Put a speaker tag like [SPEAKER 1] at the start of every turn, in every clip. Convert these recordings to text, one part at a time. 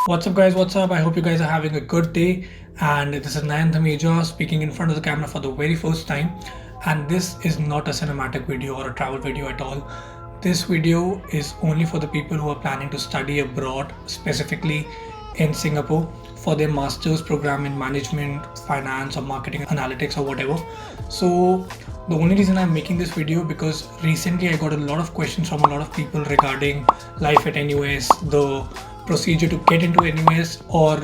[SPEAKER 1] What's up, guys? What's up? I hope you guys are having a good day. And this is Nayan Dhameja speaking in front of the camera for the very first time. And this is not a cinematic video or a travel video at all. This video is only for the people who are planning to study abroad, specifically in Singapore, for their master's program in management, finance, or marketing analytics, or whatever. So, the only reason I'm making this video because recently I got a lot of questions from a lot of people regarding life at NUS, the procedure to get into NUS, or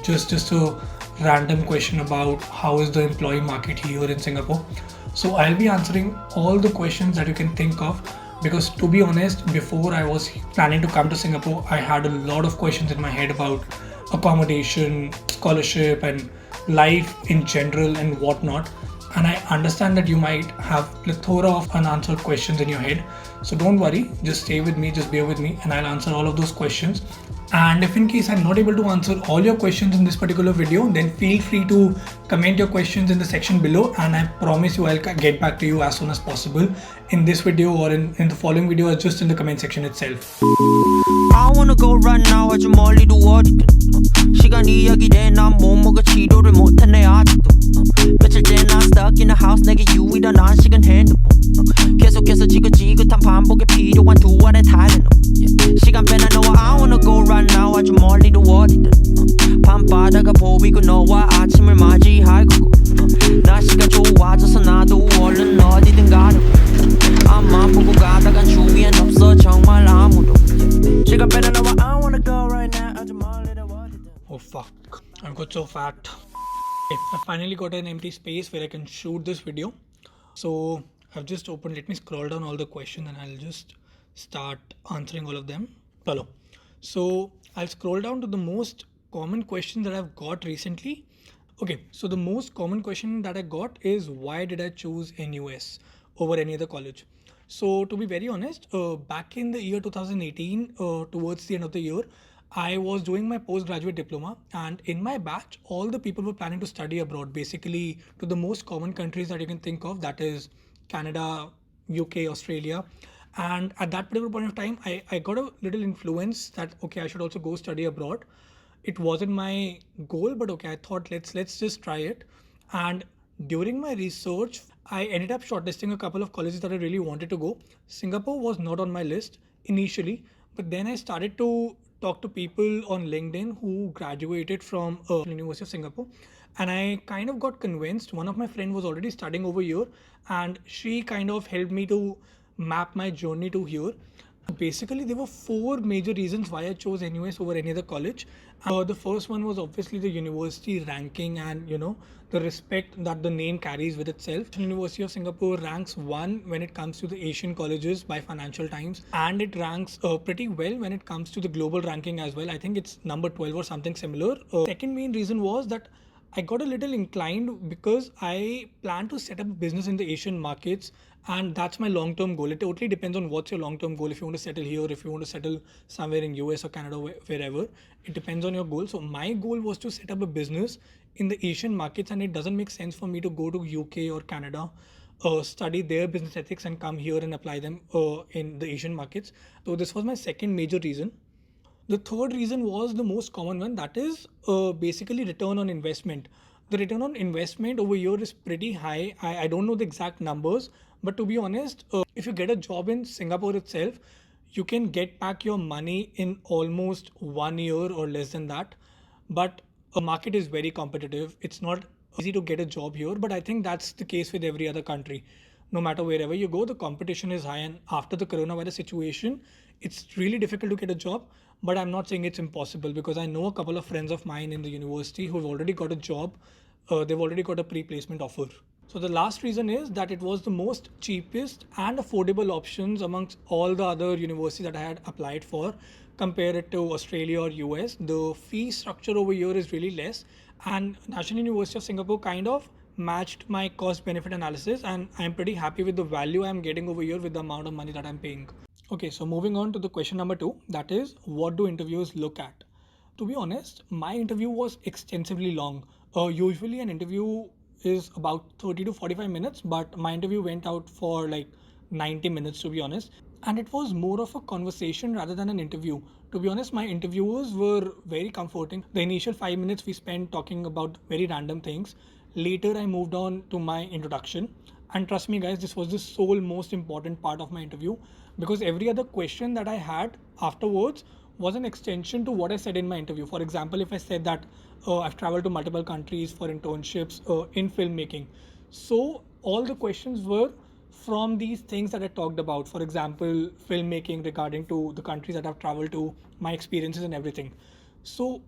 [SPEAKER 1] just a random question about how is the employee market here in Singapore. So I'll be answering all the questions that you can think of, because to be honest, before I was planning to come to Singapore, I had a lot of questions in my head about accommodation, scholarship, and life in general and whatnot. And I understand that you might have plethora of unanswered questions in your head. So don't worry, just stay with me, just bear with me, and I'll answer all of those questions. And if in case I'm not able to answer all your questions in this particular video, then feel free to comment your questions in the section below, and I promise you I'll get back to you as soon as possible in this video or in the following video, or just in the comment section itself.
[SPEAKER 2] I wanna go right now. 아주 멀리도 어디든 시간 이야기돼. 난 못 먹어 치료를 못했네 아직도. 며칠째 난 stuck in the house. 내게 유일한 안식은 핸드폰. 계속해서 지긋지긋한 반복에 필요한 두 알의 타이레놀. 시간 빼나 너와 I wanna go right now. 아주 멀리도 어디든 밤바다가 보이고 너와 아침을 맞이할 거고. 날씨가 좋아져서 나도 얼른 어디든 가려고. 앞만 보고 가다간 주위엔 없어 정말 아무도. 시간 빼나 너와 I wanna go right now. 아주 멀리도 어디든.
[SPEAKER 1] Oh fuck, I got so fat. Okay, I finally got an empty space where I can shoot this video. So I've just opened, let me scroll down all the questions and I'll just start answering all of them. Hello. So I'll scroll down to the most common question that I've got recently. Okay, so the most common question that I got is, why did I choose NUS over any other college? So to be very honest, back in the year 2018, towards the end of the year, I was doing my postgraduate diploma, and in my batch, all the people were planning to study abroad, basically to the most common countries that you can think of, that is Canada, UK, Australia. And at that particular point of time, I got a little influence that, okay, I should also go study abroad. It wasn't my goal, but okay, I thought let's just try it. And during my research, I ended up shortlisting a couple of colleges that I really wanted to go. Singapore was not on my list initially, but then I started to talk to people on LinkedIn who graduated from University of Singapore, and I kind of got convinced. One of my friends was already studying over here, and she kind of helped me to map my journey to here. Basically, there were four major reasons why I chose NUS over any other college. The first one was obviously the university ranking and the respect that the name carries with itself. University of Singapore ranks one when it comes to the Asian colleges by Financial Times, and it ranks pretty well when it comes to the global ranking as well. I think it's number 12 or something similar. Second main reason was that I got a little inclined because I plan to set up a business in the Asian markets, and that's my long-term goal. It totally depends on what's your long-term goal. If you want to settle here, if you want to settle somewhere in US or Canada, wherever, it depends on your goal. So my goal was to set up a business in the Asian markets, and it doesn't make sense for me to go to UK or Canada, study their business ethics and come here and apply them in the Asian markets. So this was my second major reason. The third reason was the most common one, that is basically return on investment. The return on investment over here is pretty high. I don't know the exact numbers, but to be honest, if you get a job in Singapore itself, you can get back your money in almost 1 year or less than that. But the market is very competitive. It's not easy to get a job here, but I think that's the case with every other country. No matter wherever you go, the competition is high, and after the coronavirus situation, it's really difficult to get a job. But I'm not saying it's impossible, because I know a couple of friends of mine in the university who've already got a job. They've already got a pre-placement offer. So the last reason is that it was the most cheapest and affordable options amongst all the other universities that I had applied for. Compare it to Australia or US, the fee structure over here is really less, and National University of Singapore kind of matched my cost benefit analysis, and I'm pretty happy with the value I'm getting over here with the amount of money that I'm paying. Okay, so moving on to the question number 2, that is, what do interviewers look at? To be honest, my interview was extensively long. Usually an interview is about 30 to 45 minutes, but my interview went out for like 90 minutes, to be honest. and it was more of a conversation rather than an interview. To be honest, my interviewers were very comforting. The initial 5 minutes we spent talking about very random things. Later, I moved on to my introduction. And trust me, guys, this was the sole most important part of my interview, because every other question that I had afterwards was an extension to what I said in my interview. For example, if I said that I've traveled to multiple countries for internships in filmmaking, so all the questions were from these things that I talked about. For example, filmmaking regarding to the countries that I've traveled to, my experiences and everything. So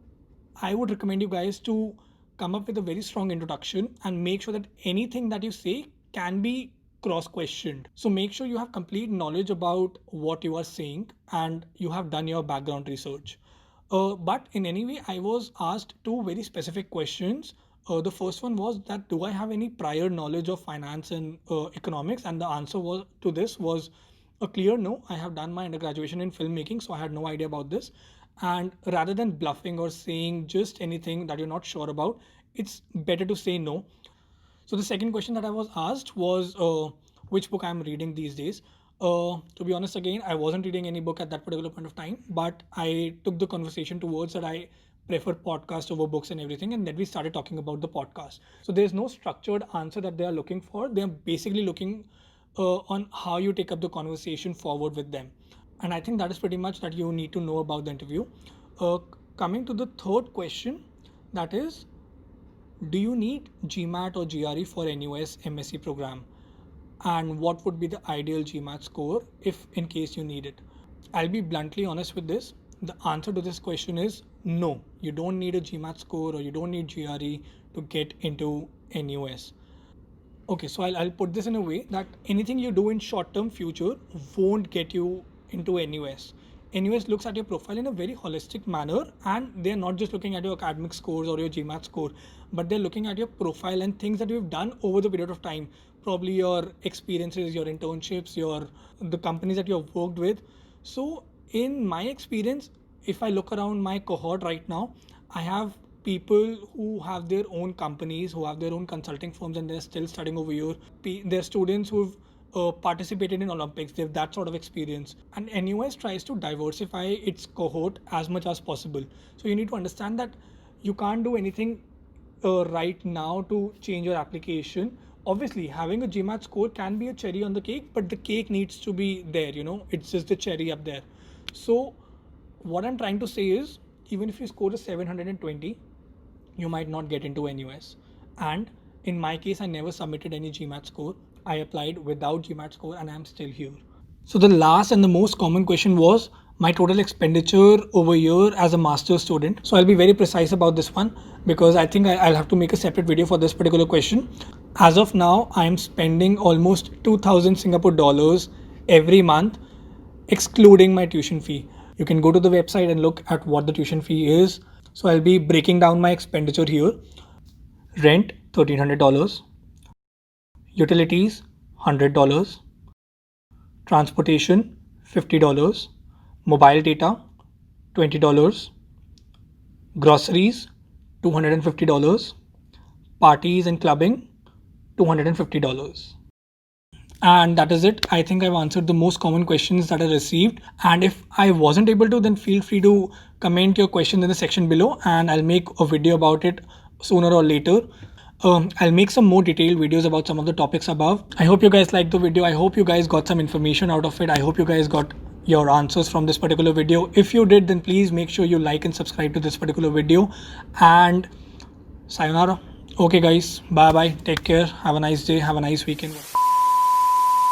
[SPEAKER 1] I would recommend you guys to come up with a very strong introduction and make sure that anything that you say can be cross questioned. So make sure you have complete knowledge about what you are saying and you have done your background research. But in any way, I was asked two very specific questions. The first one was that do I have any prior knowledge of finance and economics? And the answer was to this was a clear no. I have done my undergraduate in filmmaking, so I had no idea about this. And rather than bluffing or saying just anything that you're not sure about, it's better to say no. So the second question that I was asked was which book I'm reading these days. To be honest, again, I wasn't reading any book at that particular point of time, but I took the conversation towards that I prefer podcast over books and everything, and then we started talking about the podcast. So there's no structured answer that they are looking for. They are basically looking on how you take up the conversation forward with them. And I think that is pretty much that you need to know about the interview. Uh, Coming to the third question, that is, do you need GMAT or GRE for NUS MSc program? And what would be the ideal GMAT score if in case you need it? I'll be bluntly honest with this. The answer to this question is no. You don't need a GMAT score or you don't need GRE to get into NUS. Okay, so I'll put this in a way that anything you do in short term future won't get you into NUS. NUS looks at your profile in a very holistic manner, and they're not just looking at your academic scores or your GMAT score, but they're looking at your profile and things that you've done over the period of time. Probably your experiences, your internships, the companies that you've worked with. So in my experience, if I look around my cohort right now, I have people who have their own companies, who have their own consulting firms, and they're still studying over here. They're students who've participated in Olympics. They have that sort of experience. And NUS tries to diversify its cohort as much as possible. So you need to understand that you can't do anything right now to change your application. Obviously, having a GMAT score can be a cherry on the cake, but the cake needs to be there, it's just the cherry up there. So what I'm trying to say is, even if you score a 720, you might not get into NUS. And in my case, I never submitted any GMAT score. I applied without GMAT score and I'm still here. So the last and the most common question was my total expenditure over year as a master's student. So I'll be very precise about this one because I think I'll have to make a separate video for this particular question. As of now, I'm spending almost 2000 Singapore dollars every month, excluding my tuition fee. You can go to the website and look at what the tuition fee is. So I'll be breaking down my expenditure here. Rent, $1,300. Utilities, $100. Transportation, $50. Mobile data, $20. Groceries, $250. Parties and clubbing, $250. And that is it. I think I've answered the most common questions that I received. And if I wasn't able to, then feel free to comment your question in the section below and I'll make a video about it sooner or later. I'll make some more detailed videos about some of the topics above. I hope you guys liked the video. I hope you guys got some information out of it. I hope you guys got your answers from this particular video. If you did, then please make sure you like and subscribe to this particular video. And sayonara. Okay guys, bye bye. Take care. Have a nice day. Have a nice weekend.